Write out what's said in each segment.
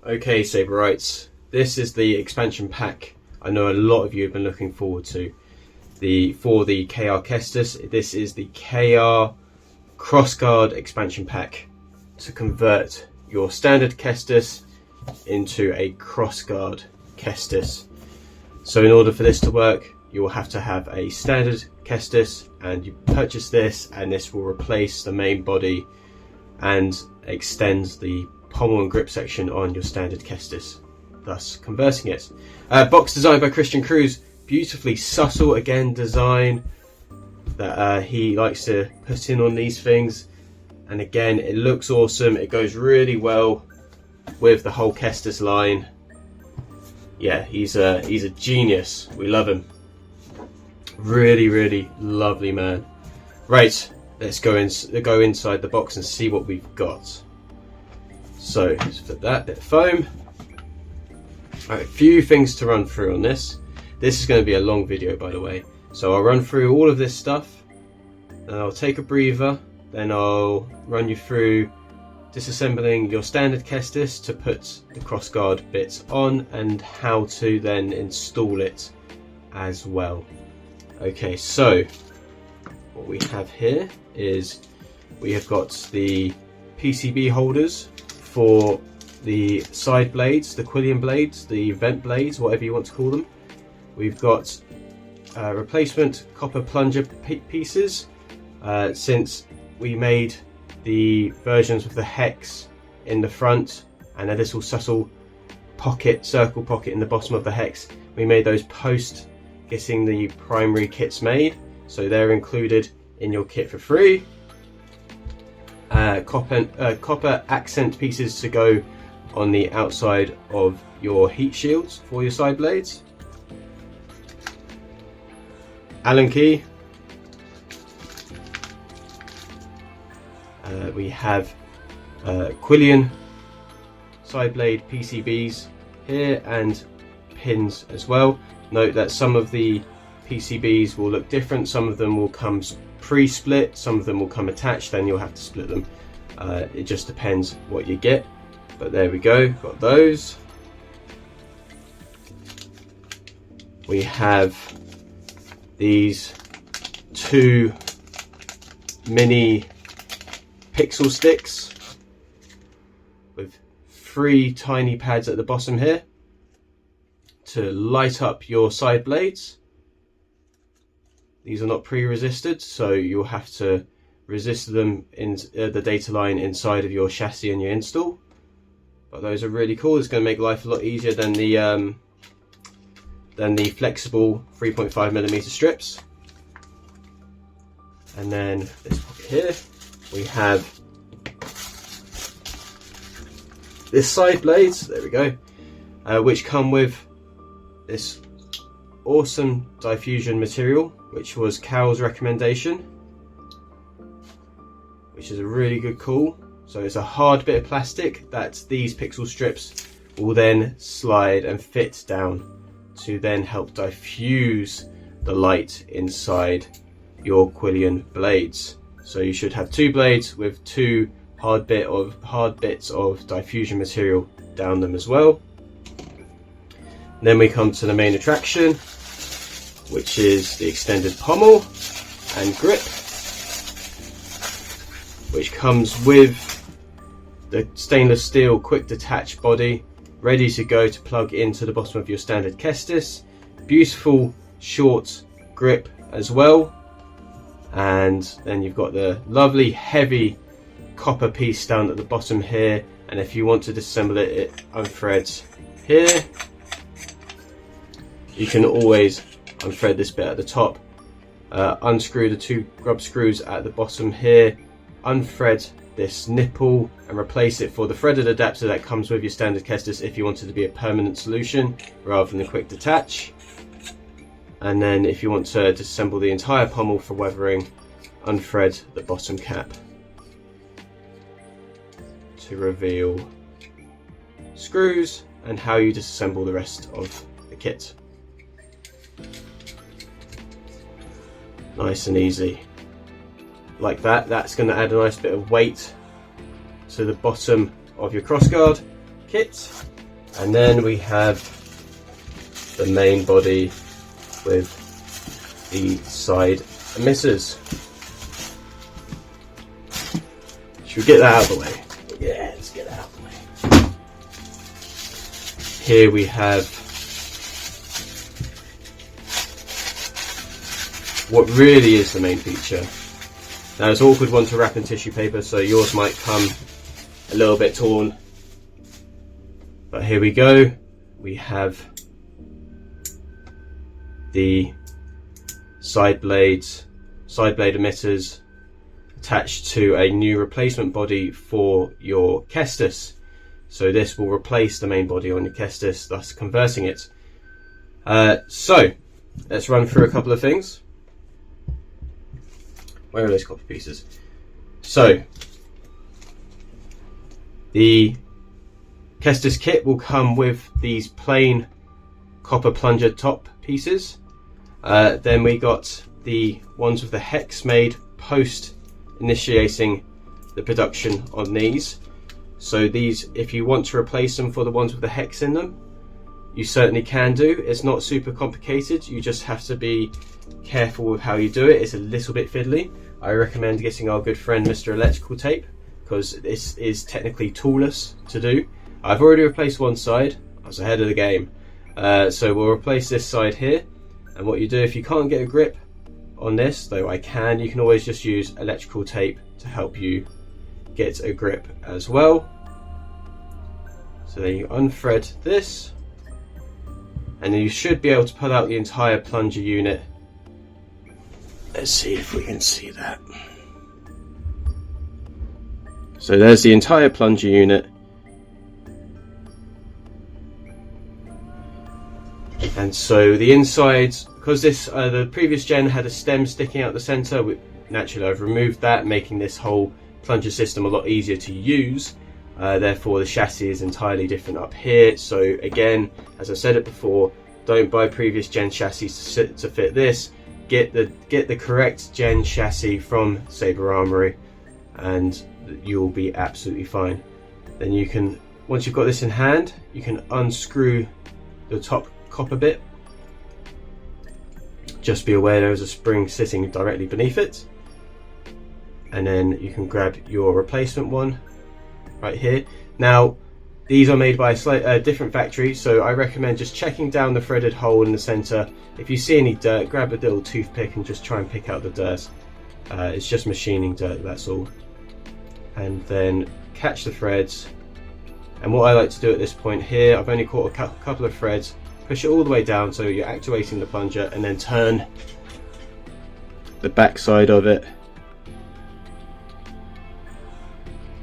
Okay, Saberites, this is the expansion pack I know a lot of you have been looking forward to. For the KR Kestis, this is the KR CrossGuard expansion pack to convert your standard Kestis into a CrossGuard Kestis. So in order for this to work, you will have to have a standard Kestis, and you purchase this, and this will replace the main body and extends the pommel and grip section on your standard Kestis, thus converting it. Box designed by Christian Cruz, beautifully subtle again design that he likes to put in on these things, and again it looks awesome. It goes really well with the whole Kestis line. Yeah, he's a genius. We love him. Really lovely man. Right, let's go inside the box and see what we've got. So let's put that bit of foam. Right, a few things to run through on this. This is going to be a long video, by the way, so I'll run through all of this stuff, then I'll take a breather, then I'll run you through disassembling your standard Kestis to put the CrossGuard bits on, and how to then install it as well. Okay, so what we have here is we have got the PCB holders for the side blades, the quillion blades, the vent blades, whatever you want to call them. We've got replacement copper plunger pieces, since we made the versions with the hex in the front and a little subtle pocket, circle pocket in the bottom of the hex. We made those post getting the primary kits made, so they're included in your kit for free. Copper accent pieces to go on the outside of your heat shields for your side blades. Allen key. We have quillion side blade PCBs here and pins as well. Note that some of the PCBs will look different. Some of them will come pre-split, some of them will come attached, then you'll have to split them. It just depends what you get. But there we go, got those. We have these two mini pixel sticks with 3 tiny pads at the bottom here to light up your side blades. These are not pre-resisted, so you'll have to resist them in the data line inside of your chassis and your install. But those are really cool. It's going to make life a lot easier than the flexible 3.5mm strips. And then this pocket here, we have this side blades. There we go, which come with this awesome diffusion material, which was Cal's recommendation, which is a really good call. So it's a hard bit of plastic that these pixel strips will then slide and fit down to then help diffuse the light inside your quillion blades. So you should have 2 blades with 2 hard bits of diffusion material down them as well. Then we come to the main attraction, which is the extended pommel and grip, which comes with the stainless steel quick detach body ready to go to plug into the bottom of your standard Kestis. Beautiful short grip as well, and then you've got the lovely heavy copper piece down at the bottom here, and if you want to disassemble it, it unthreads here. You can always unthread this bit at the top, unscrew the 2 grub screws at the bottom here, unthread this nipple and replace it for the threaded adapter that comes with your standard Kestis if you want it to be a permanent solution rather than a quick detach. And then if you want to disassemble the entire pommel for weathering, unthread the bottom cap to reveal screws and how you disassemble the rest of the kit. Nice and easy. Like that. That's going to add a nice bit of weight to the bottom of your CrossGuard, kit, and then we have the main body with the side emitters. Should we get that out of the way? Yeah, let's get that out of the way. Here we have what really is the main feature. Now it's an awkward one to wrap in tissue paper, so yours might come a little bit torn. But here we go. We have the side blade emitters attached to a new replacement body for your Kestis. So this will replace the main body on your Kestis, thus converting it. So let's run through a couple of things. Where are those copper pieces? So the Kestis kit will come with these plain copper plunger top pieces. Then we got the ones with the hex made post initiating the production on these. So these, if you want to replace them for the ones with the hex in them, you certainly can do. It's not super complicated. You just have to be careful with how you do it. It's a little bit fiddly. I recommend getting our good friend Mr. Electrical Tape, because this is technically toolless to do. I've already replaced one side. I was ahead of the game. So we'll replace this side here. And what you do, if you can't get a grip on this, though you can always just use electrical tape to help you get a grip as well. So then you unthread this, and then you should be able to pull out the entire plunger unit. Let's see if we can see that. So there's the entire plunger unit. And so the insides, because this the previous gen had a stem sticking out the center, naturally I've removed that, making this whole plunger system a lot easier to use. Therefore the chassis is entirely different up here. So again, as I said it before, don't buy previous gen chassis to fit this. Get the correct gen chassis from Saber Armory, and you'll be absolutely fine. Then you can, once you've got this in hand, you can unscrew the top copper bit. Just be aware there is a spring sitting directly beneath it, and then you can grab your replacement one right here. Now these are made by a different factory, so I recommend just checking down the threaded hole in the center. If you see any dirt, grab a little toothpick and just try and pick out the dirt. It's just machining dirt, that's all. And then catch the threads. And what I like to do at this point here, I've only caught a couple of threads. Push it all the way down so you're actuating the plunger, and then turn the back side of it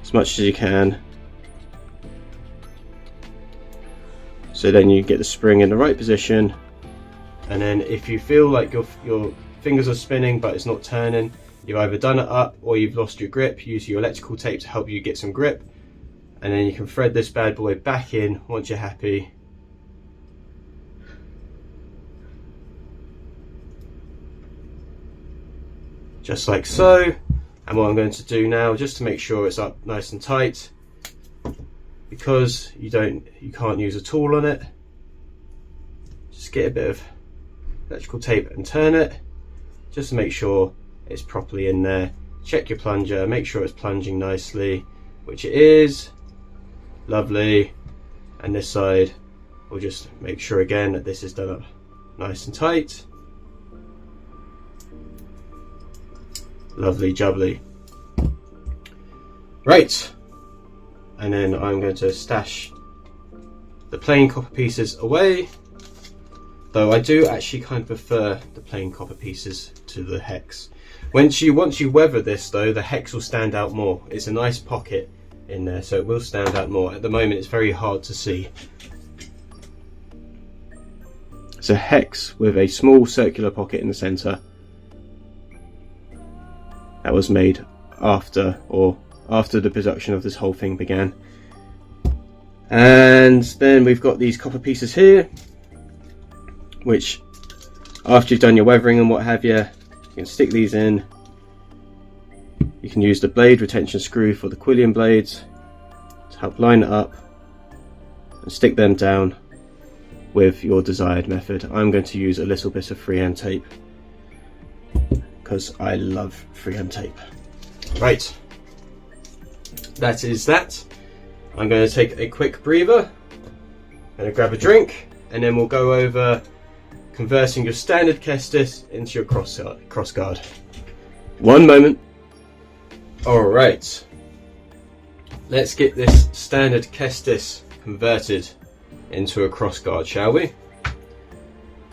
as much as you can. So then you get the spring in the right position, and then if you feel like your fingers are spinning but it's not turning, you've either done it up or you've lost your grip. Use your electrical tape to help you get some grip, and then you can thread this bad boy back in once you're happy. Just like so. And what I'm going to do now, just to make sure it's up nice and tight, because you can't use a tool on it, just get a bit of electrical tape and turn it just to make sure it's properly in there. Check your plunger, make sure it's plunging nicely, which it is. Lovely. And this side, we'll just make sure again that this is done up nice and tight. Lovely jubbly. Right, and then I'm going to stash the plain copper pieces away, though I do actually kind of prefer the plain copper pieces to the hex. Once you weather this though, the hex will stand out more. It's a nice pocket in there, so it will stand out more. At the moment it's very hard to see. It's a hex with a small circular pocket in the center. That was made after the production of this whole thing began. And then we've got these copper pieces here, which after you've done your weathering and what have you, you can stick these in. You can use the blade retention screw for the quillion blades to help line it up. and stick them down with your desired method. I'm going to use a little bit of freehand tape because I love freehand tape. Right, that is that. I'm going to take a quick breather, I'm going to grab a drink, and then we'll go over converting your standard Kestis into your CROSSGUARD. One moment. Alright, let's get this standard Kestis converted into a CROSSGUARD, shall we?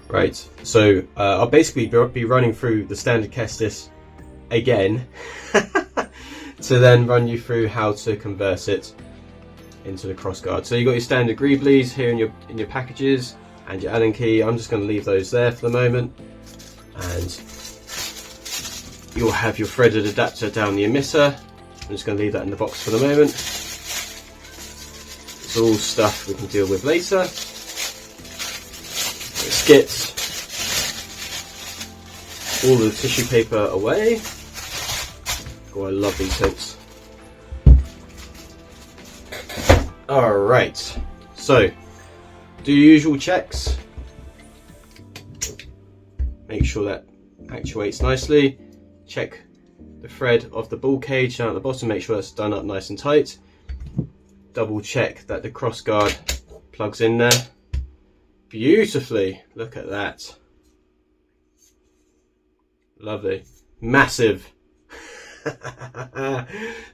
Right, so I'll basically be running through the standard Kestis again to then run you through how to convert it into the CROSSGUARD. So you've got your standard greeblies here in your packages and your Allen key. I'm just going to leave those there for the moment, and you'll have your threaded adapter down the emitter. I'm just going to leave that in the box for the moment. It's all stuff we can deal with later. Let's get all the tissue paper away. Oh, I love these things. Alright, so do your usual checks. Make sure that actuates nicely. Check the thread of the ball cage down at the bottom, make sure that's done up nice and tight. Double check that the CROSSGUARD plugs in there beautifully. Look at that. Lovely. Massive. That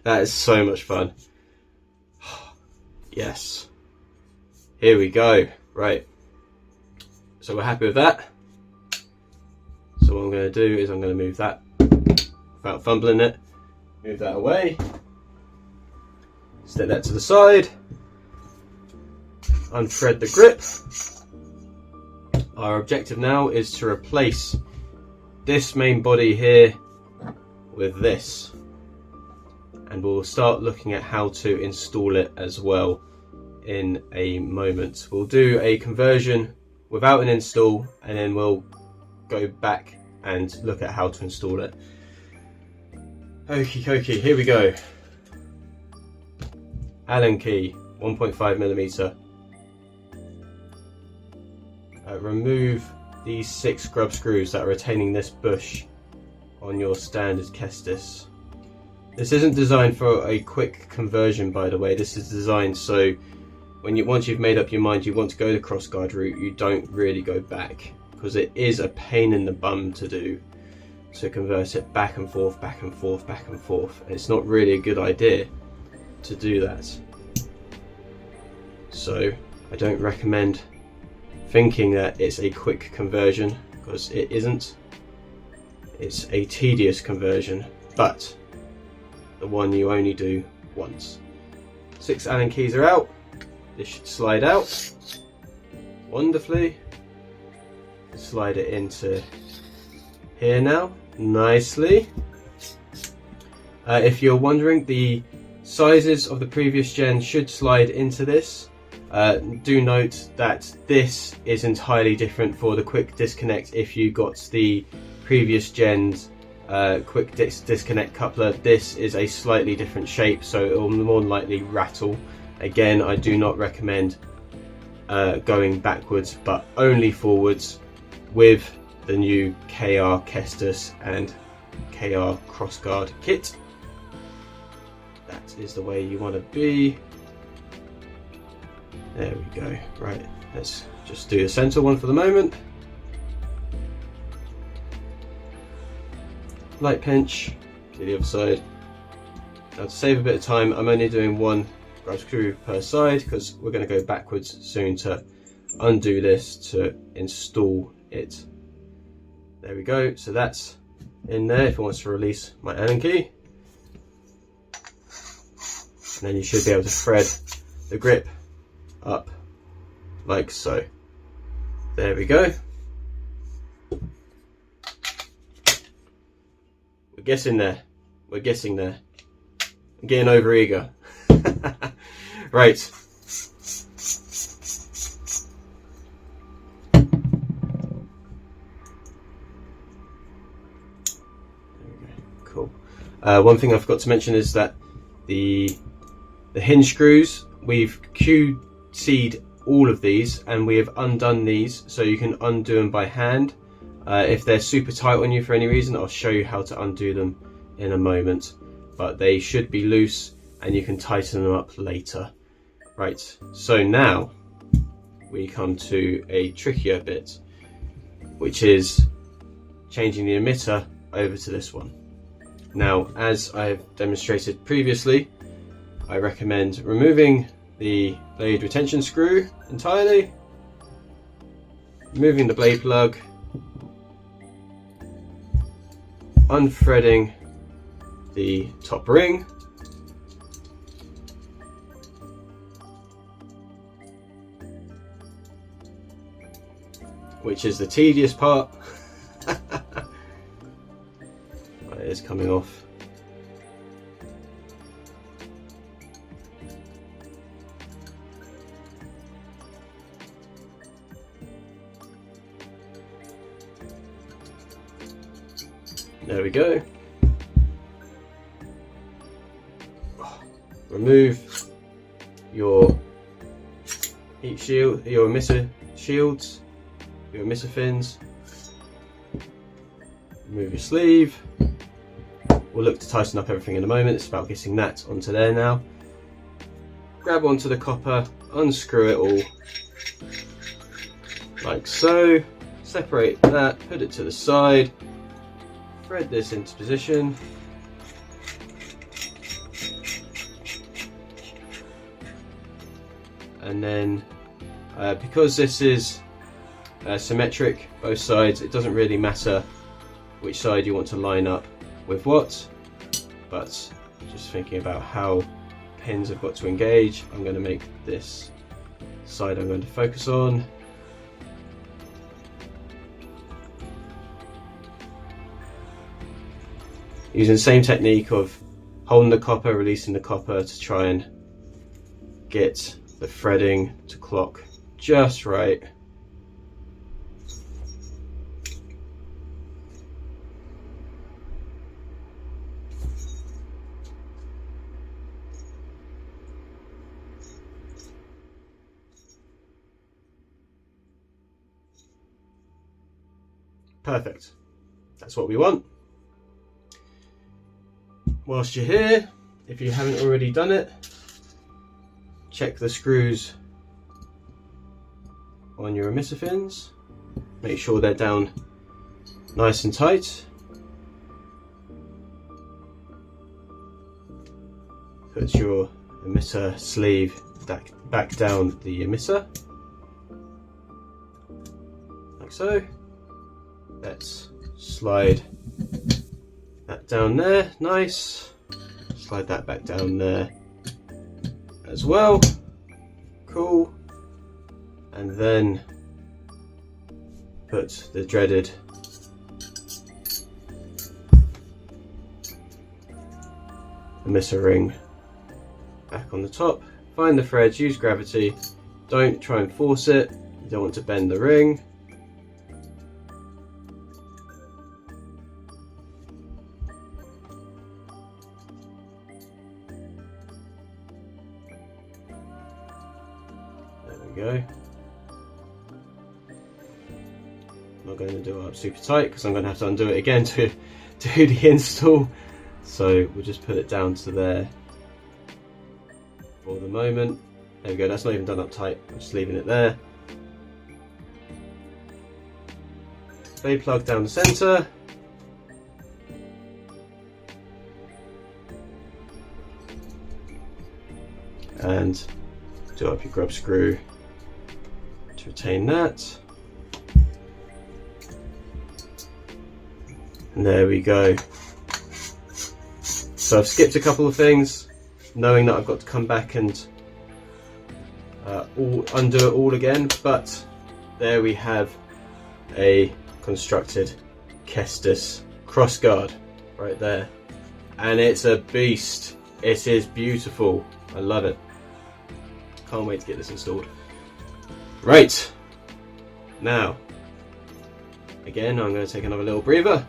is so much fun. Yes. Here we go. Right. So we're happy with that. So what I'm going to do is I'm going to move that without fumbling it. Move that away. Step that to the side. Unthread the grip. Our objective now is to replace this main body here with this, and we'll start looking at how to install it as well in a moment. We'll do a conversion without an install, and then we'll go back and look at how to install it. Okie dokie, here we go. Allen key, 1.5mm. Remove these 6 scrub screws that are retaining this bush on your standard Kestis. This isn't designed for a quick conversion, by the way. This is designed so once you've made up your mind you want to go the CROSSGUARD route, you don't really go back, because it is a pain in the bum to do, to convert it back and forth, back and forth, back and forth. It's not really a good idea to do that. So I don't recommend thinking that it's a quick conversion, because it isn't. It's a tedious conversion, but the one you only do once. 6 Allen keys are out. This should slide out wonderfully. Slide it into here now, nicely. If you're wondering, the sizes of the previous gen should slide into this. Do note that this is entirely different for the quick disconnect. If you got the previous gen's quick disconnect coupler, this is a slightly different shape, so it will more than likely rattle. Again, I do not recommend going backwards, but only forwards with the new KR Kestis and KR CROSSGUARD kit. That is the way you want to be. There we go. Right, let's just do the center one for the moment. Light pinch to the other side. Now, to save a bit of time, I'm only doing 1 grub screw per side, because we're going to go backwards soon to undo this to install it. There we go. So that's in there. If I want to release my Allen key, and then you should be able to thread the grip up like so. There we go. We're getting there. We're getting there. I'm getting over eager. Right. Cool. One thing I forgot to mention is that the hinge screws, we've Q seed all of these, and we have undone these, so you can undo them by hand. If they're super tight on you for any reason, I'll show you how to undo them in a moment, but they should be loose and you can tighten them up later. Right, so now we come to a trickier bit, which is changing the emitter over to this one. Now, as I've demonstrated previously, I recommend removing the blade retention screw entirely, removing the blade plug, unthreading the top ring, which is the tedious part. It is coming off. There we go. Remove your heat shield, your emitter shields, your emitter fins. Remove your sleeve. We'll look to tighten up everything in a moment. It's about getting that onto there now. Grab onto the copper, unscrew it all, like so. Separate that, put it to the side. Thread this into position. And then, because this is symmetric, both sides, it doesn't really matter which side you want to line up with what, but just thinking about how pins have got to engage, I'm going to make this side I'm going to focus on. Using the same technique of holding the copper, releasing the copper to try and get the threading to clock just right. Perfect. That's what we want. Whilst you're here, if you haven't already done it, check the screws on your emitter fins. Make sure they're down nice and tight. Put your emitter sleeve back down the emitter, like so. Let's slide that down there, nice. Slide that back down there as well, cool. And then put the dreaded emitter ring back on the top. Find the threads, use gravity, don't try and force it, you don't want to bend the ring. Go. I'm not going to do it up super tight because I'm going to have to undo it again to do the install, so we'll just put it down to there for the moment. There we go, that's not even done up tight, I'm just leaving it there. Blade plug down the centre, and do up your grub screw to retain that. And there we go. So I've skipped a couple of things, knowing that I've got to come back and undo it all again, but there we have a constructed Kestis CROSSGUARD right there, and it's a beast. It is beautiful, I love it. Can't wait to get this installed. Right, now, again, I'm going to take another little breather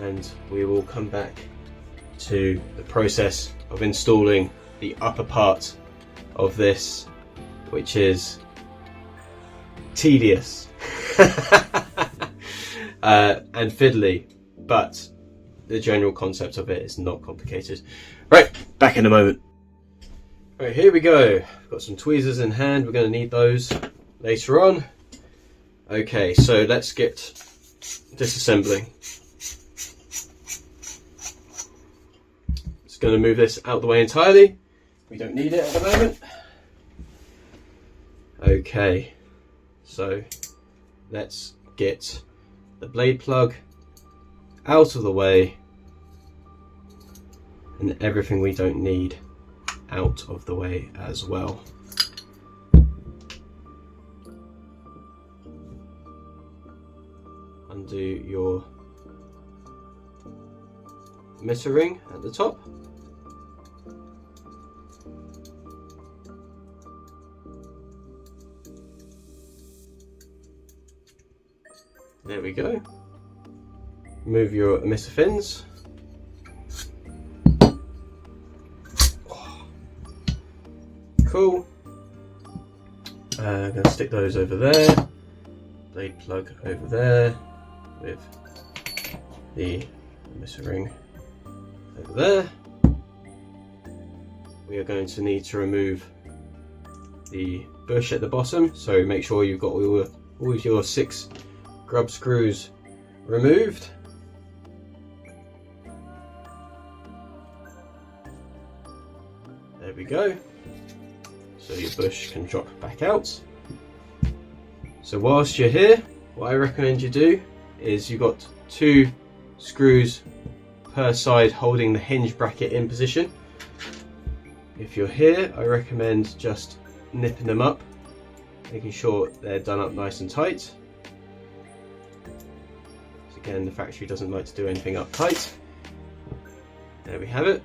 and we will come back to the process of installing the upper part of this which is tedious and fiddly, but the general concept of it is not complicated. Right, back in a moment. Right, here we go. I've got some tweezers in hand. We're going to need those later on. Okay, so let's get disassembling. Just going to move this out the way entirely. We don't need it at the moment. Okay, so let's get the blade plug out of the way and everything we don't need out of the way as well. Undo your emitter ring at the top. There we go. Remove your emitter fins. Cool. I'm going to stick those over there. Blade plug over there with the emitter ring over there. We are going to need to remove the bush at the bottom, so make sure you've got all of your 6 grub screws removed. There we go. So your bush can drop back out. So whilst you're here, what I recommend you do is you've got 2 screws per side holding the hinge bracket in position. If you're here, I recommend just nipping them up, making sure they're done up nice and tight. So again, the factory doesn't like to do anything up tight. There we have it.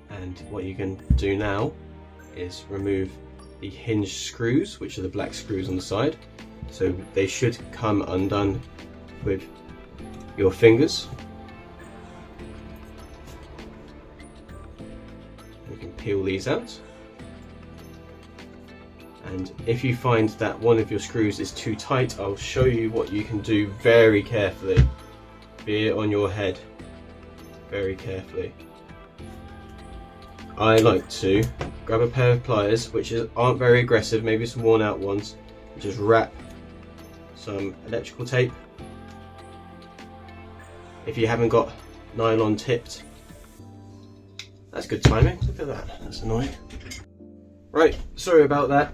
And what you can do now is remove the hinge screws, which are the black screws on the side. So they should come undone with your fingers. You can peel these out. And if you find that one of your screws is too tight, I'll show you what you can do very carefully. Be it on your head, very carefully. I like to grab a pair of pliers, which aren't very aggressive, maybe some worn out ones, and just wrap some electrical tape. If you haven't got nylon tipped, that's good timing. Look at that, that's annoying. Right, sorry about that.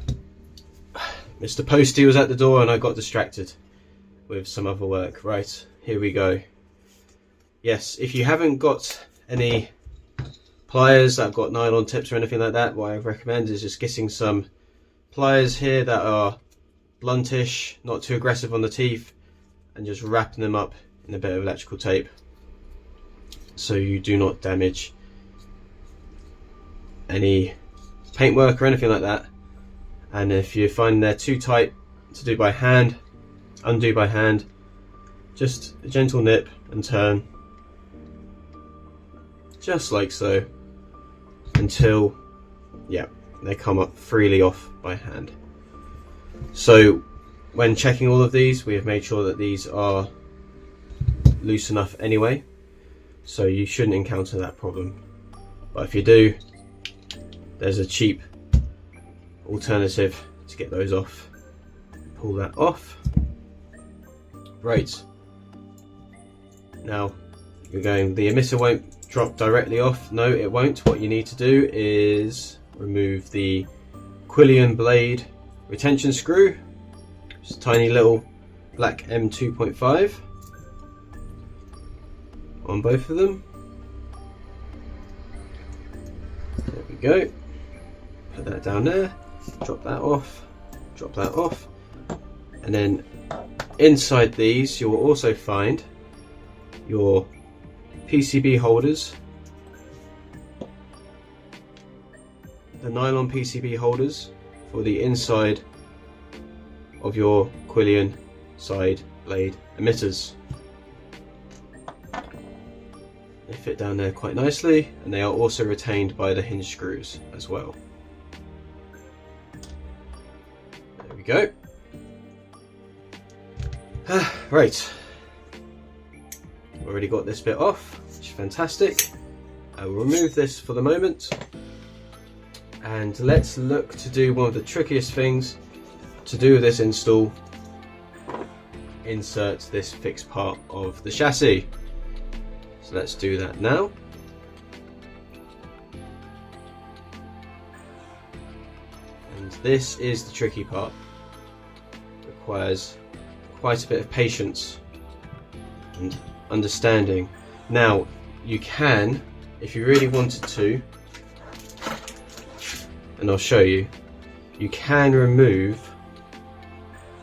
Mr. Postie was at the door and I got distracted with some other work. Right, here we go. Yes, if you haven't got any pliers that have got nylon tips or anything like that, what I recommend is just getting some pliers here that are bluntish, not too aggressive on the teeth, and just wrapping them up in a bit of electrical tape so you do not damage any paintwork or anything like that. And if you find they're too tight to do by hand, undo by hand, just a gentle nip and turn, just like so, until they come up freely off by hand. So when checking all of these, we have made sure that these are loose enough anyway, so you shouldn't encounter that problem. But if you do, there's a cheap alternative to get those off. Pull that off. Right, now you're going, the emitter won't drop directly off. No, it won't. What you need to do is remove the Quillian blade retention screw. Just a tiny little black M2.5 on both of them. There we go. Put that down there. Drop that off. Drop that off. And then inside these, you will also find your PCB holders, the nylon PCB holders for the inside of your Quillian side blade emitters. If fit down there quite nicely, and they are also retained by the hinge screws as well. There we go. Right, already got this bit off, which is fantastic. I will remove this for the moment, and let's look to do one of the trickiest things to do with this install. Insert this fixed part of the chassis. So let's do that now. And this is the tricky part. It requires quite a bit of patience and understanding. Now, you can, if you really wanted to, and I'll show you, you can remove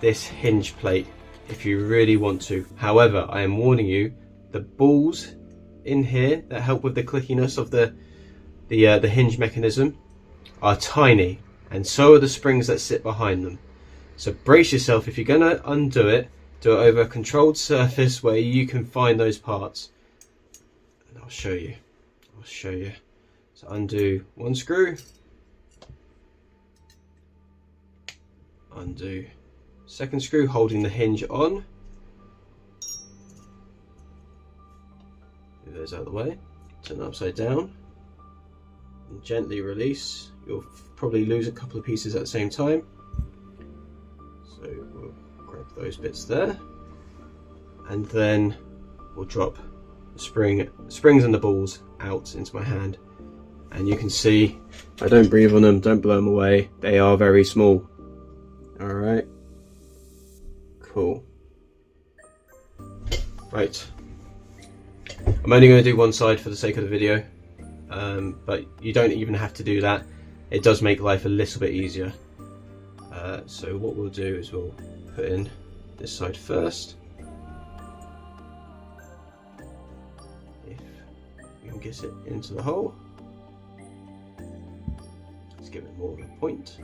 this hinge plate if you really want to. However, I am warning you, the balls in here that help with the clickiness of the hinge mechanism are tiny, and so are the springs that sit behind them. So brace yourself. If you're going to undo it, do it over a controlled surface where you can find those parts. And I'll show you. So undo one screw, undo second screw, holding the hinge on. Move those out of the way. Turn it upside down and gently release. You'll probably lose a couple of pieces at the same time. So we'll grab those bits there, and then we'll drop the springs and the balls out into my hand. And you can see I don't breathe on them, don't blow them away. They are very small. All right. Cool. Right. I'm only going to do one side for the sake of the video, but you don't even have to do that. It does make life a little bit easier. So what we'll do is we'll put in this side first. If we can get it into the hole, let's give it more of a point.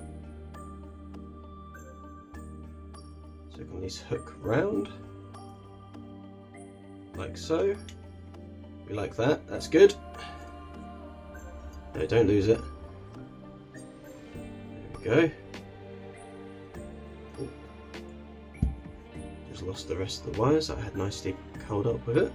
So we can at least hook round, like so. We like that, that's good. No, don't lose it. There we go. Ooh. Just lost the rest of the wires that I had nicely curled up with it.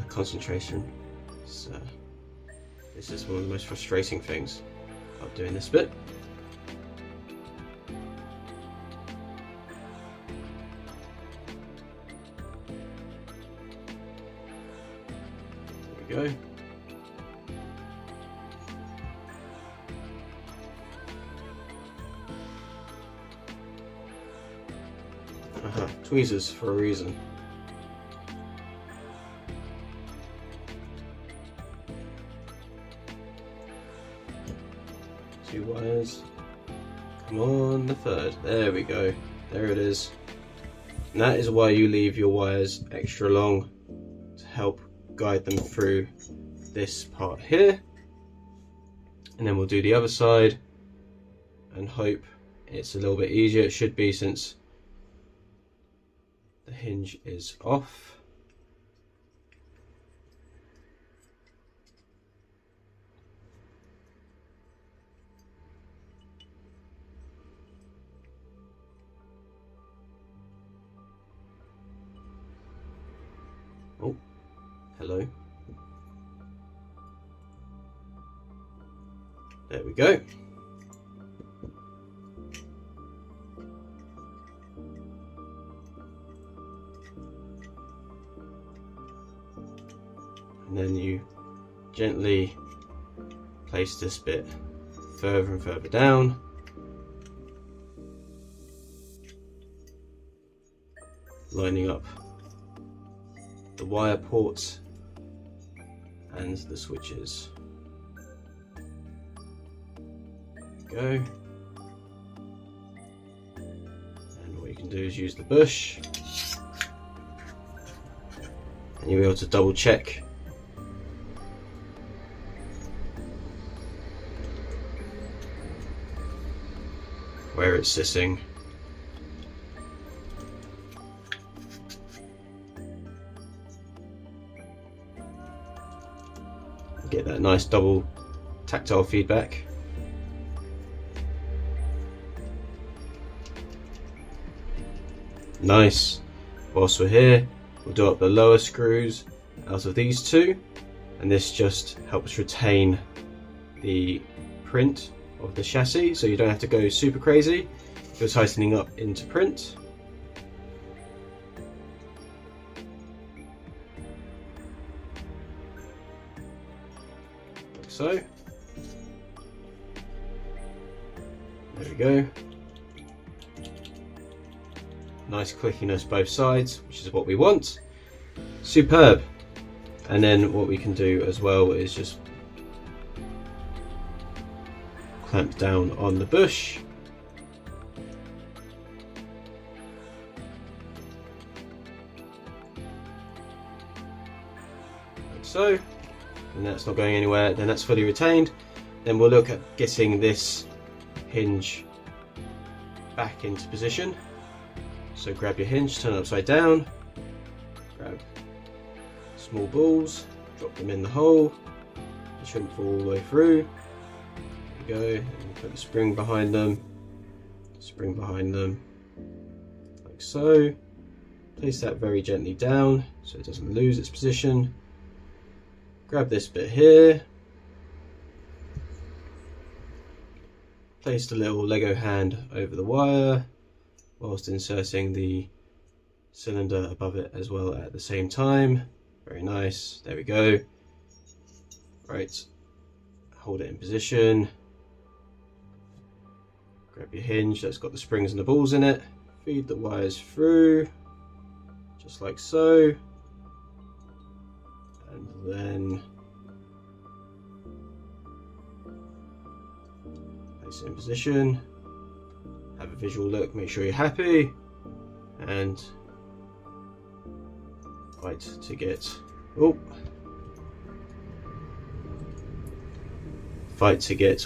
Concentration. So this is one of the most frustrating things of doing this bit. There we go. Tweezers for a reason. Two wires. Come on, the third. There we go. There it is. And that is why you leave your wires extra long, to help guide them through this part here. And then we'll do the other side and hope it's a little bit easier. It should be, since the hinge is off. Oh, hello. There we go. And then you gently place this bit further and further down. Lining up the wire ports and the switches. go. And what you can do is use the bush, and you'll be able to double check where it's sitting. Get that nice double tactile feedback. Nice. Whilst we're here, we'll do up the lower screws out of these two, and this just helps retain the print of the chassis, so you don't have to go super crazy if you're tightening up into print. Like so. There we go. Nice clickiness both sides, which is what we want. Superb. And then what we can do as well is just clamp down on the bush. Like so. And that's not going anywhere, then that's fully retained. Then we'll look at getting this hinge back into position. So grab your hinge, turn it upside down, grab small balls, drop them in the hole, they shouldn't fall all the way through. There we go, and put the spring behind them, like so. Place that very gently down so it doesn't lose its position. Grab this bit here, place the little Lego hand over the wire whilst inserting the cylinder above it as well at the same time. Very nice, there we go. Right, hold it in position, grab your hinge that's got the springs and the balls in it, feed the wires through, just like so. And then place it in position, have a visual look, make sure you're happy, and fight to get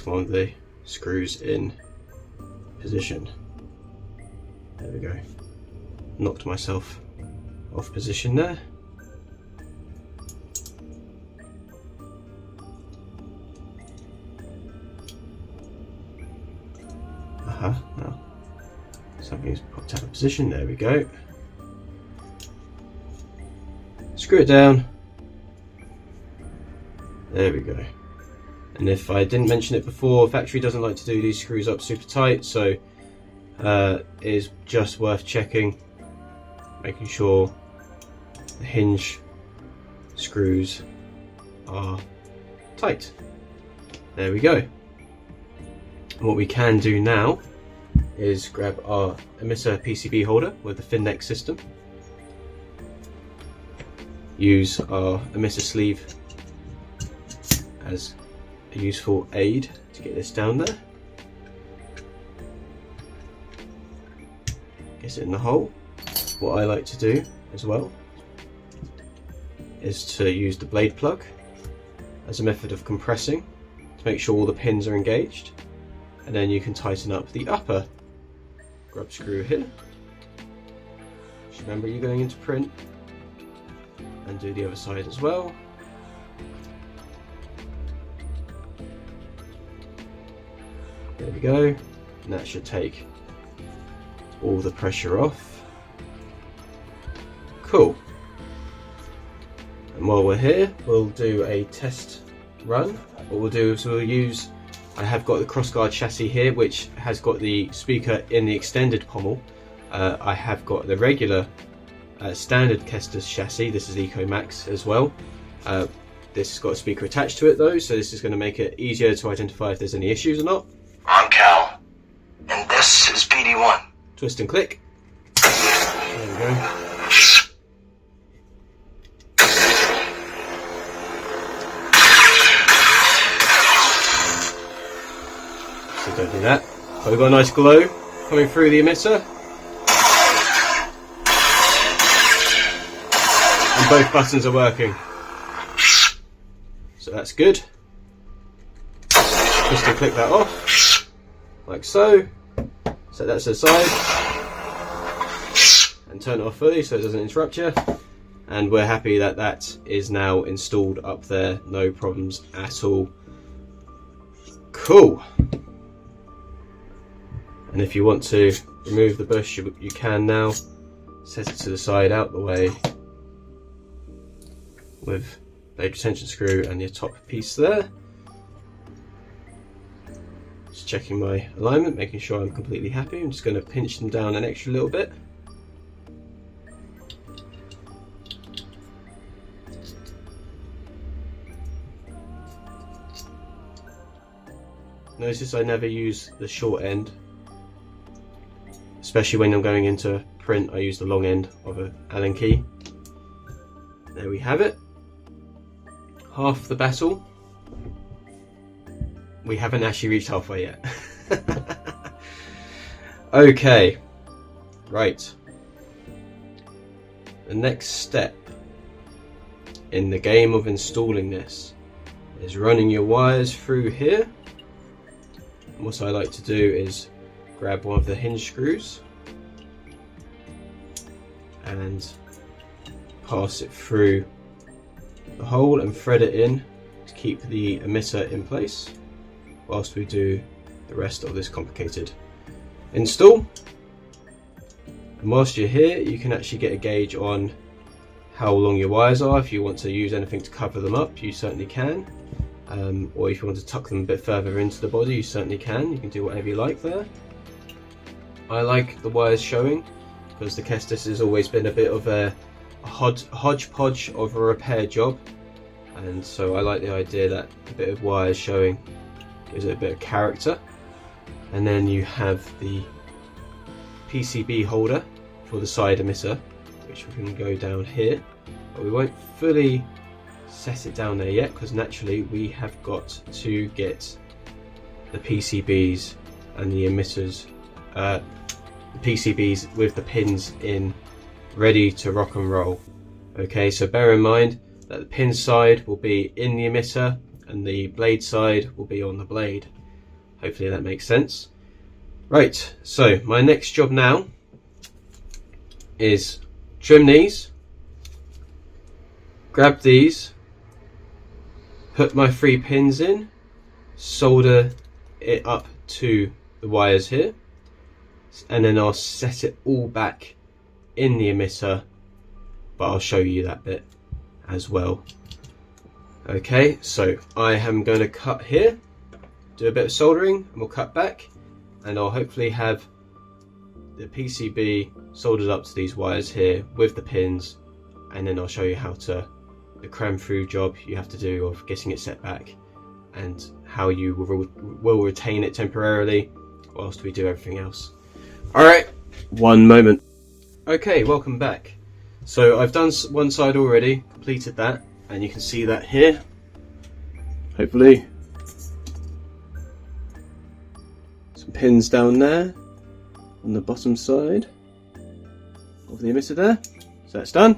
one of the screws in position. There we go. Knocked myself off position there. Now something's popped out of position. There we go. Screw it down. There we go. And if I didn't mention it before, factory doesn't like to do these screws up super tight, so it is just worth checking, making sure the hinge screws are tight. There we go. And what we can do now is grab our emitter PCB holder with the fin neck system, use our emitter sleeve as a useful aid to get this down there, get it in the hole. What I like to do as well is to use the blade plug as a method of compressing to make sure all the pins are engaged, and then you can tighten up the upper grub screw here. Just remember you're going into print, and do the other side as well. There we go, and that should take all the pressure off. Cool. And while we're here, we'll do a test run. What we'll do is I have got the CROSSGUARD chassis here, which has got the speaker in the extended pommel. I have got the regular standard KESTIS chassis. This is Eco Max as well. This has got a speaker attached to it though, so this is going to make it easier to identify if there's any issues or not. I'm Cal, and this is PD1. Twist and click. There we go. so don't do that. But we've got a nice glow coming through the emitter. And both buttons are working. So that's good. Just to click that off, like so. Set that to the side. And turn it off fully so it doesn't interrupt you. And we're happy that that is now installed up there. No problems at all. Cool. And if you want to remove the bush, you can now. Set it to the side, out the way, with blade retention screw and your top piece there. Just checking my alignment, making sure I'm completely happy. I'm just going to pinch them down an extra little bit. Notice I never use the short end, especially when I'm going into print. I use the long end of an Allen key. There we have it. Half the battle. We haven't actually reached halfway yet. Okay, right. The next step in the game of installing this is running your wires through here. And what I like to do is grab one of the hinge screws and pass it through the hole and thread it in to keep the emitter in place whilst we do the rest of this complicated install. And whilst you're here, you can actually get a gauge on how long your wires are. If you want to use anything to cover them up, you certainly can. Or if you want to tuck them a bit further into the body, you certainly can. You can do whatever you like there. I like the wires showing because the Kestis has always been a bit of a hodgepodge of a repair job, and so I like the idea that a bit of wires showing gives it a bit of character. And then you have the PCB holder for the side emitter, which we can go down here, but we won't fully set it down there yet because naturally we have got to get the PCBs and the emitters, the PCBs with the pins in, ready to rock and roll. Okay, so bear in mind that the pin side will be in the emitter and the blade side will be on the blade. Hopefully that makes sense. Right, so my next job now is trim these, grab these, put my 3 pins in, solder it up to the wires here, and then I'll set it all back in the emitter, but I'll show you that bit as well. Okay, so I am going to cut here, do a bit of soldering, and we'll cut back, and I'll hopefully have the PCB soldered up to these wires here with the pins, and then I'll show you how to, the cram through job you have to do of getting it set back, and how you will retain it temporarily whilst we do everything else. Alright, one moment. Okay, welcome back. So I've done one side already, completed that, and you can see that here, hopefully. Some pins down there on the bottom side of the emitter there. So that's done.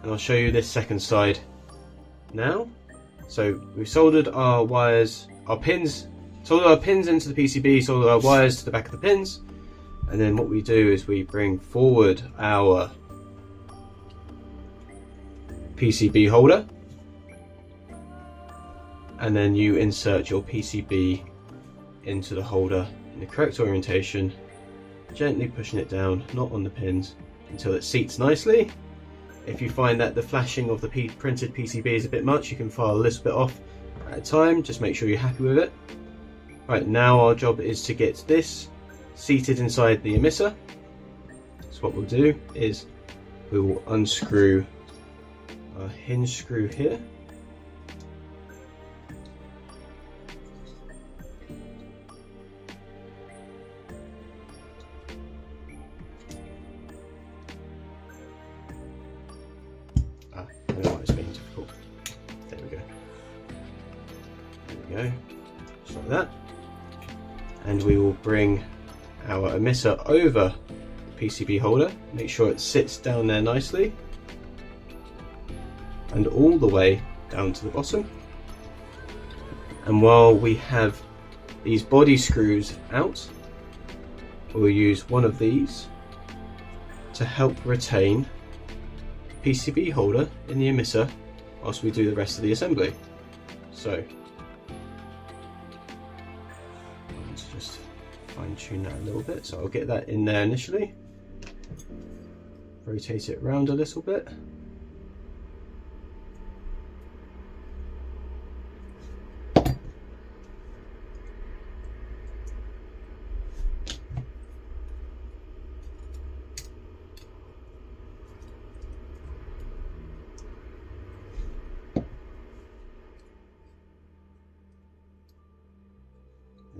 And I'll show you this second side now. So we've soldered our wires, our pins, soldered our pins into the PCB, soldered our wires to the back of the pins. And then what we do is we bring forward our PCB holder, and then you insert your PCB into the holder in the correct orientation, gently pushing it down, not on the pins, until it seats nicely. If you find that the flashing of the printed PCB is a bit much, you can file a little bit off at a time, just make sure you're happy with it. Right, now our job is to get this seated inside the emitter. So what we'll do is we will unscrew our hinge screw here. I don't know why it's being difficult. There we go. There we go. Just like that. and we will bring our emitter over the PCB holder. Make sure it sits down there nicely and all the way down to the bottom. And while we have these body screws out, we'll use one of these to help retain the PCB holder in the emitter whilst we do the rest of the assembly. So let's just fine tune that a little bit. So I'll get that in there initially, rotate it around a little bit.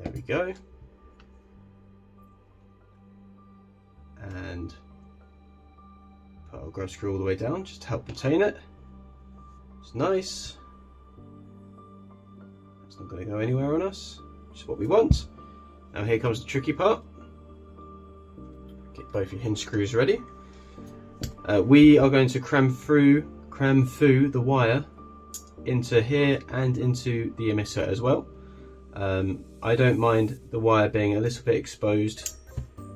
There we go. And put our grub screw all the way down just to help retain it. It's nice. It's not going to go anywhere on us, which is what we want. Now here comes the tricky part. Get both your hinge screws ready. We are going to cram through the wire into here and into the emitter as well. I don't mind the wire being a little bit exposed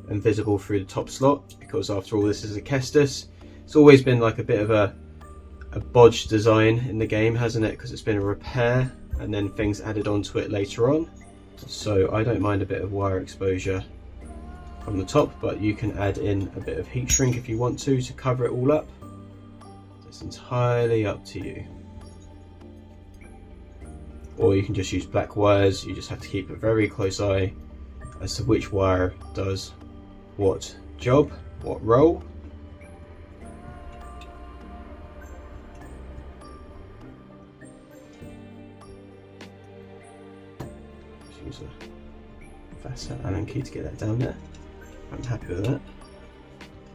and visible through the top slot, because after all this is a Kestis. It's always been like a bit of a bodged design in the game, hasn't it, because it's been a repair and then things added onto it later on. So I don't mind a bit of wire exposure from the top, but you can add in a bit of heat shrink if you want to cover it all up. It's entirely up to you. Or you can just use black wires. You just have to keep a very close eye as to which wire does what job, what role. Just use a faster Allen key to get that down there. I'm happy with that.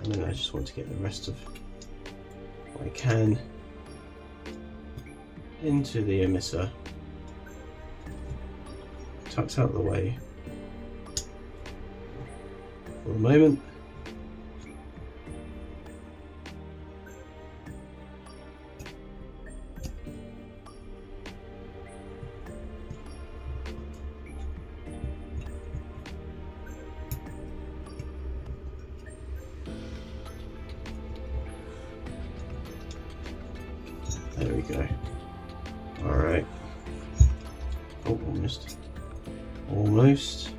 And then I just want to get the rest of what I can into the emitter. Tucked out of the way for the moment. There we go. All right. Oh, almost.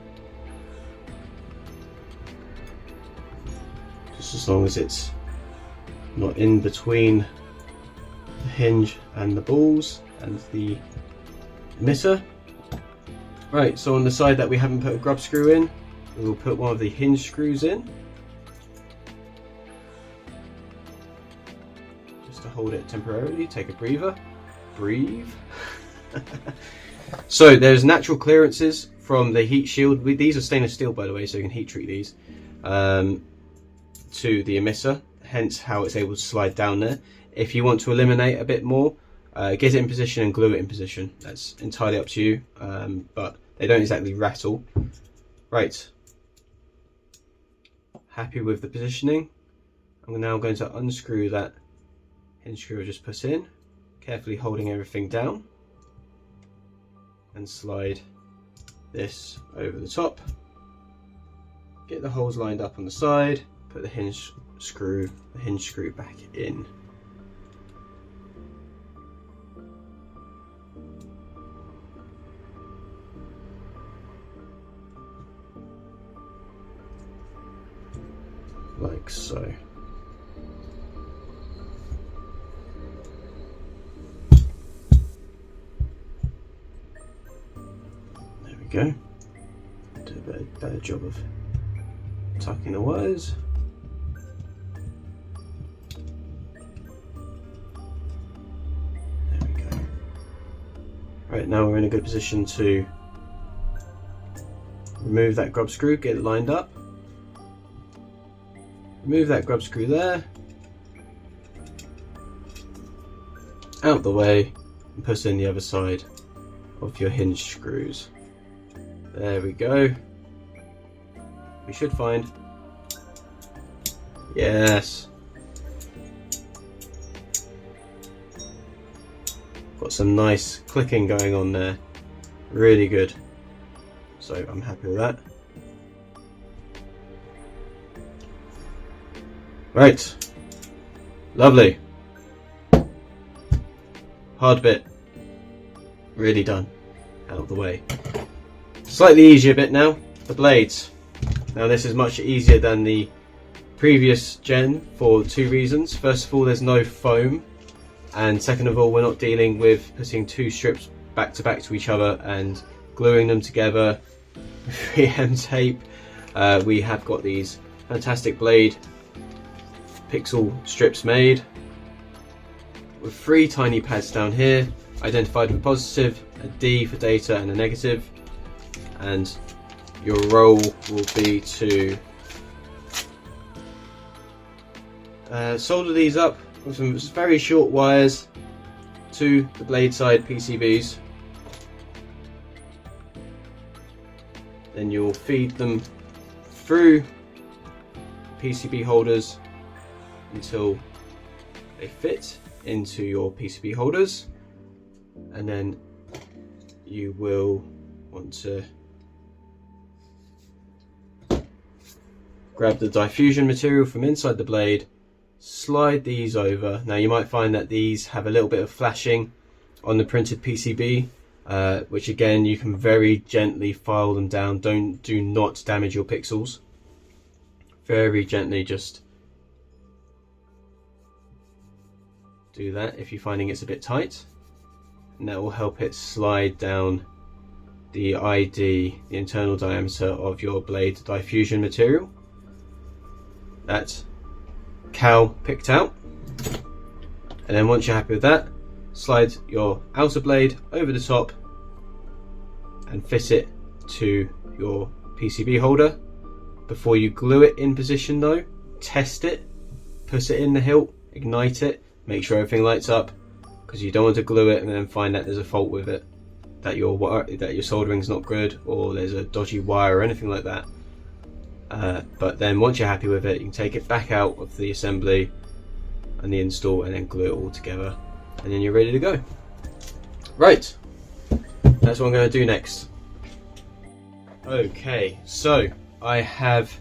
Just as long as it's not in between the hinge and the balls and the emitter. Right, so on the side that we haven't put a grub screw in, we will put one of the hinge screws in, just to hold it temporarily. Take a breather, breathe. So there's natural clearances from the heat shield. These are stainless steel, by the way, so you can heat treat these to the emitter, hence how it's able to slide down there. If you want to eliminate a bit more, get it in position and glue it in position. That's entirely up to you, but they don't exactly rattle. Right, happy with the positioning. I'm now going to unscrew that hinge screw I just put in, carefully holding everything down, and slide this over the top. Get the holes lined up on the side, put the hinge screw back in. Like so. Go. Do a better job of tucking the wires. There we go. Right, now we're in a good position to remove that grub screw, get it lined up. Remove that grub screw there, out the way, and put in the other side of your hinge screws. There we go. we should find. Yes. Got some nice clicking going on there. Really good. So I'm happy with that. Right. Lovely. Hard bit. Really done. Out of the way. Slightly easier bit now. The blades. Now this is much easier than the previous gen for two reasons. First of all, there's no foam. And second of all, we're not dealing with putting two strips back to each other and gluing them together with 3M tape. We have got these fantastic blade pixel strips made with 3 tiny pads down here, identified with a positive, a D for data and a negative, and your role will be to solder these up with some very short wires to the blade side PCBs. Then you'll feed them through PCB holders until they fit into your PCB holders, and then you will want to grab the diffusion material from inside the blade, slide these over. Now you might find that these have a little bit of flashing on the printed PCB, which again you can very gently file them down. Do not damage your pixels. Very gently just do that if you're finding it's a bit tight, and that will help it slide down the ID, the internal diameter of your blade diffusion material. That's Cal picked out, and then once you're happy with that, slide your outer blade over the top and fit it to your PCB holder. Before you glue it in position though, test it, put it in the hilt, ignite it, make sure everything lights up, because you don't want to glue it and then find that there's a fault with it, that your soldering's not good, or there's a dodgy wire or anything like that. But then once you're happy with it, you can take it back out of the assembly and the install, and then glue it all together, and then you're ready to go. Right, that's what I'm going to do next. Okay, so I have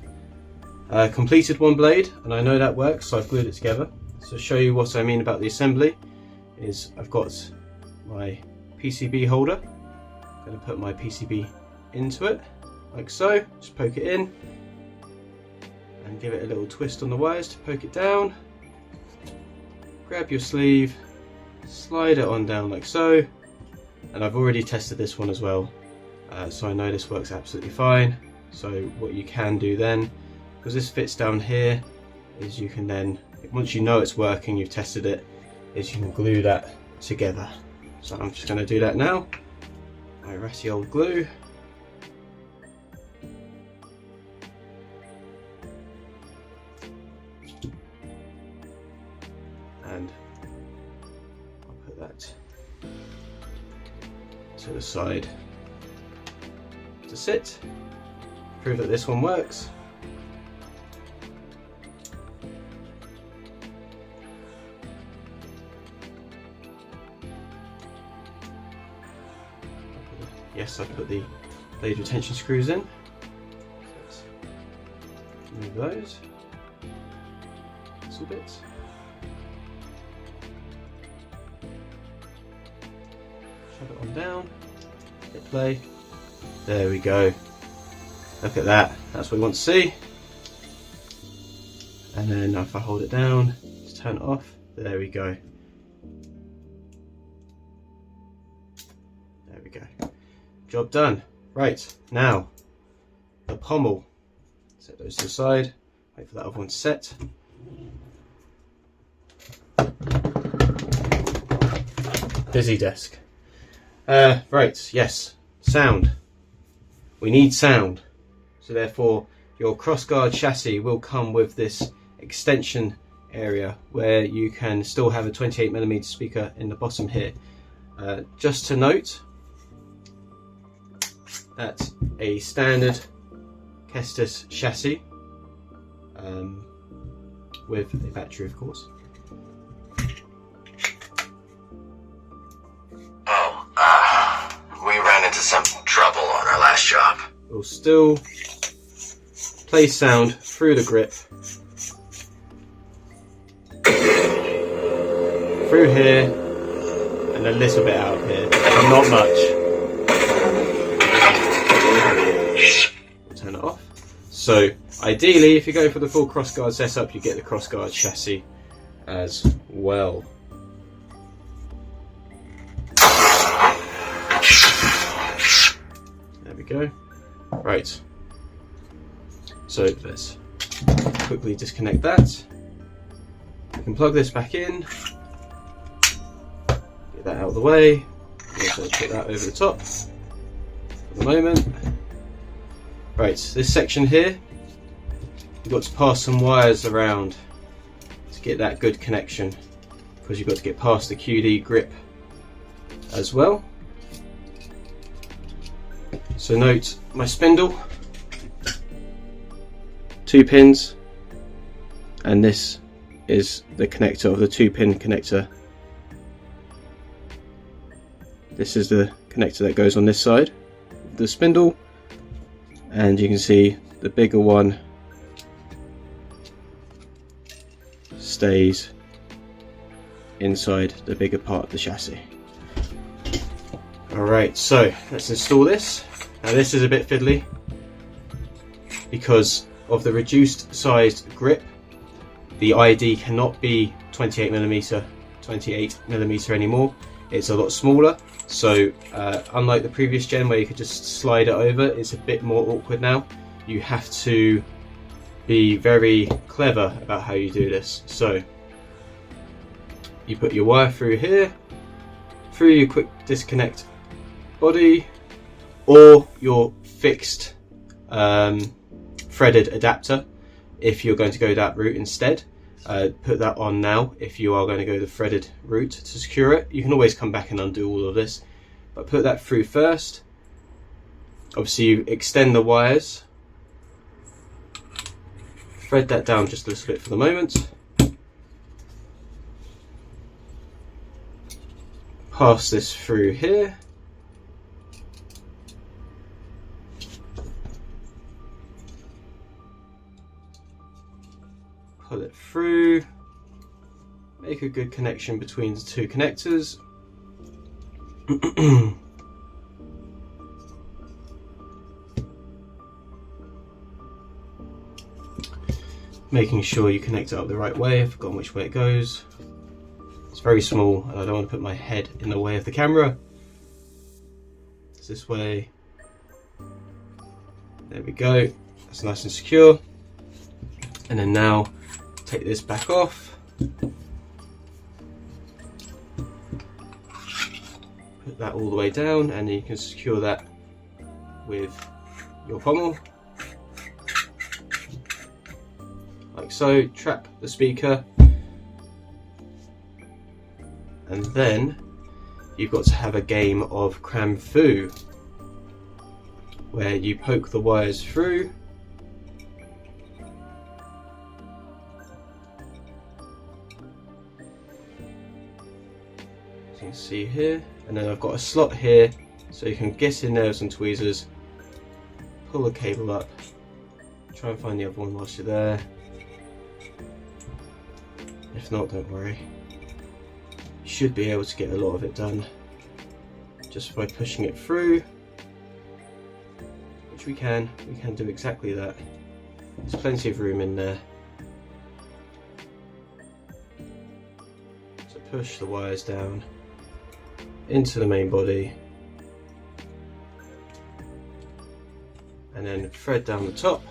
completed one blade, and I know that works, so I've glued it together. So to show you what I mean about the assembly, is I've got my PCB holder. I'm going to put my PCB into it, like so. Just poke it in, and give it a little twist on the wires to poke it down. Grab your sleeve, slide it on down like so, and I've already tested this one as well, so I know this works absolutely fine. So what you can do then, because this fits down here, is you can then, once you know it's working, you've tested it, is you can glue that together. So I'm just going to do that now. My ratty old glue. And I'll put that to the side to sit. Prove that this one works. Yes, I've put the blade retention screws in. Let's move those little bits. Shove it on down, hit play. There we go. Look at that, that's what we want to see. And then if I hold it down, just turn it off, there we go. There we go. Job done. Right, now, the pommel. Set those to the side, wait for that other one to set. Busy desk. Right, yes, sound. We need sound. So therefore, your CROSSGUARD chassis will come with this extension area where you can still have a 28mm speaker in the bottom here. Just to note that a standard KESTIS chassis with a battery, of course. We ran into some trouble on our last job. We'll still play sound through the grip, through here, and a little bit out here, but not much. We'll turn it off. So ideally, if you're going for the full CROSSGUARD setup, you get the CROSSGUARD chassis as well. There we go. Right. So let's quickly disconnect that. You can plug this back in. Get that out of the way. Also put that over the top for the moment. Right, this section here, you've got to pass some wires around to get that good connection, because you've got to get past the QD grip as well. So note my spindle, 2 pins, and this is the connector of the 2-pin connector. This is the connector that goes on this side of the spindle, and you can see the bigger one stays inside the bigger part of the chassis. Alright, so let's install this. Now this is a bit fiddly because of the reduced sized grip. The ID cannot be 28mm anymore. It's a lot smaller. So unlike the previous gen where you could just slide it over, it's a bit more awkward now. You have to be very clever about how you do this. So you put your wire through here, through your quick disconnect body, or your fixed threaded adapter if you're going to go that route instead. Put that on now if you are going to go the threaded route to secure it. You can always come back and undo all of this, but put that through first. Obviously you extend the wires, thread that down just a little bit for the moment, pass this through here, pull it through, make a good connection between the 2 connectors. Making sure you connect it up the right way. I've forgotten which way it goes. It's very small and I don't want to put my head in the way of the camera. It's this way. There we go. That's nice and secure. And then now take this back off. Put that all the way down, and then you can secure that with your pommel. Like so. Trap the speaker. And then you've got to have a game of cram fu, where you poke the wires through. You can see here, and then I've got a slot here so you can get in there with some tweezers, pull the cable up, try and find the other one whilst you're there. If not, don't worry, you should be able to get a lot of it done just by pushing it through, which we can do exactly that. There's plenty of room in there. So push the wires down into the main body, and then thread down the top,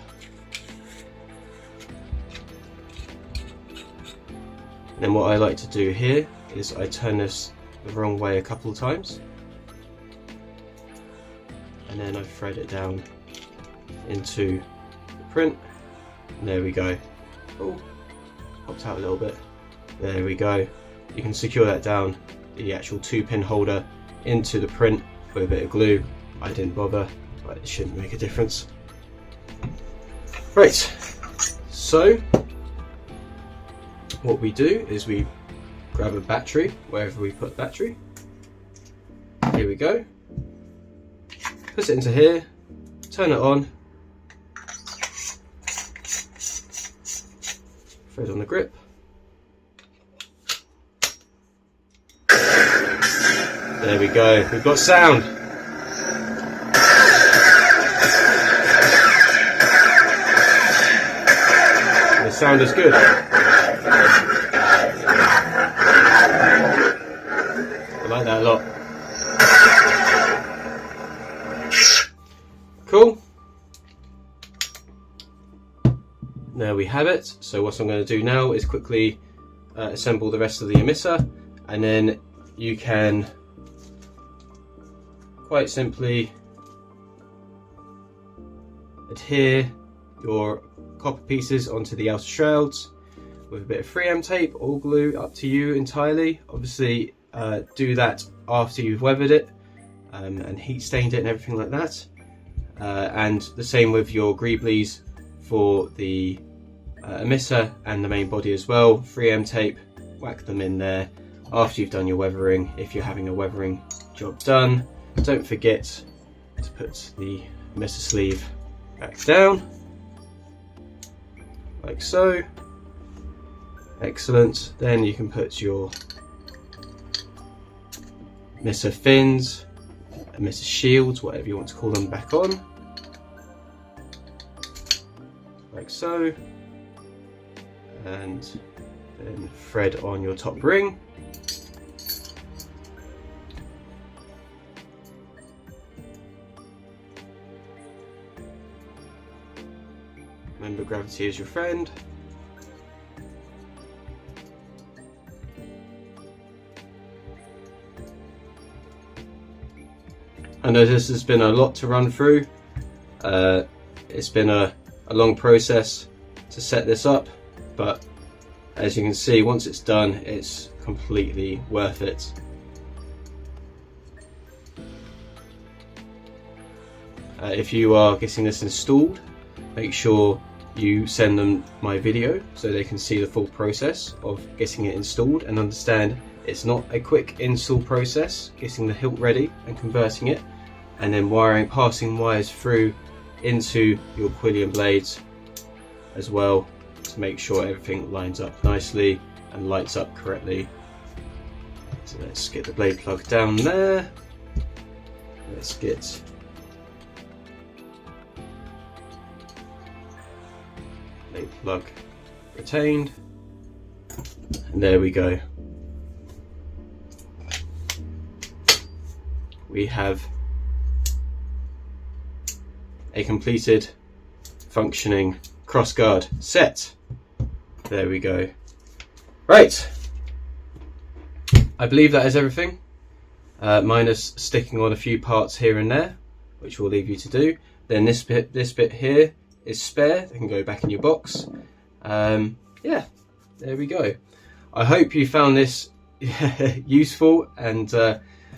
and then what I like to do here is I turn this the wrong way a couple of times, and then I thread it down into the print, and there we go. Oh, popped out a little bit. There we go. You can secure that down, the actual 2-pin holder, into the print with a bit of glue. I didn't bother, but it shouldn't make a difference. Right, so what we do is we grab a battery, wherever we put the battery. Here we go. Put it into here, turn it on, thread on the grip. There we go, we've got sound. The sound is good. I like that a lot. Cool. There we have it. So what I'm going to do now is quickly assemble the rest of the emitter, and then you can quite simply adhere your copper pieces onto the outer shrouds with a bit of 3M tape or glue, up to you entirely. Obviously do that after you've weathered it and heat stained it and everything like that. And the same with your greeblies for the emitter and the main body as well. 3M tape, whack them in there after you've done your weathering. If you're having a weathering job done, don't forget to put the emitter sleeve back down, like so. Excellent. Then you can put your emitter fins, emitter shields, whatever you want to call them, back on, like so, and then thread on your top ring. Remember, gravity is your friend. I know this has been a lot to run through. It's been a long process to set this up, but as you can see, once it's done, it's completely worth it. If you are getting this installed, make sure you send them my video so they can see the full process of getting it installed and understand it's not a quick install process, getting the hilt ready and converting it, and then passing wires through into your Quillian blades as well to make sure everything lines up nicely and lights up correctly. So let's get the blade plug down there. Let's get blade plug retained, and there we go. We have a completed functioning CROSSGUARD set. There we go. Right, I believe that is everything, minus sticking on a few parts here and there, which we'll leave you to do. Then this bit here is spare, it can go back in your box. Yeah, there we go. I hope you found this useful, and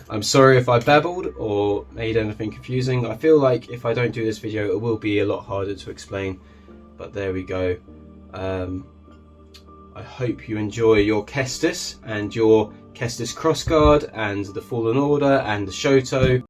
I'm sorry if I babbled or made anything confusing. I feel like if I don't do this video, it will be a lot harder to explain, but there we go. I hope you enjoy your Kestis and your Kestis CROSSGUARD and the Fallen Order and the Shoto.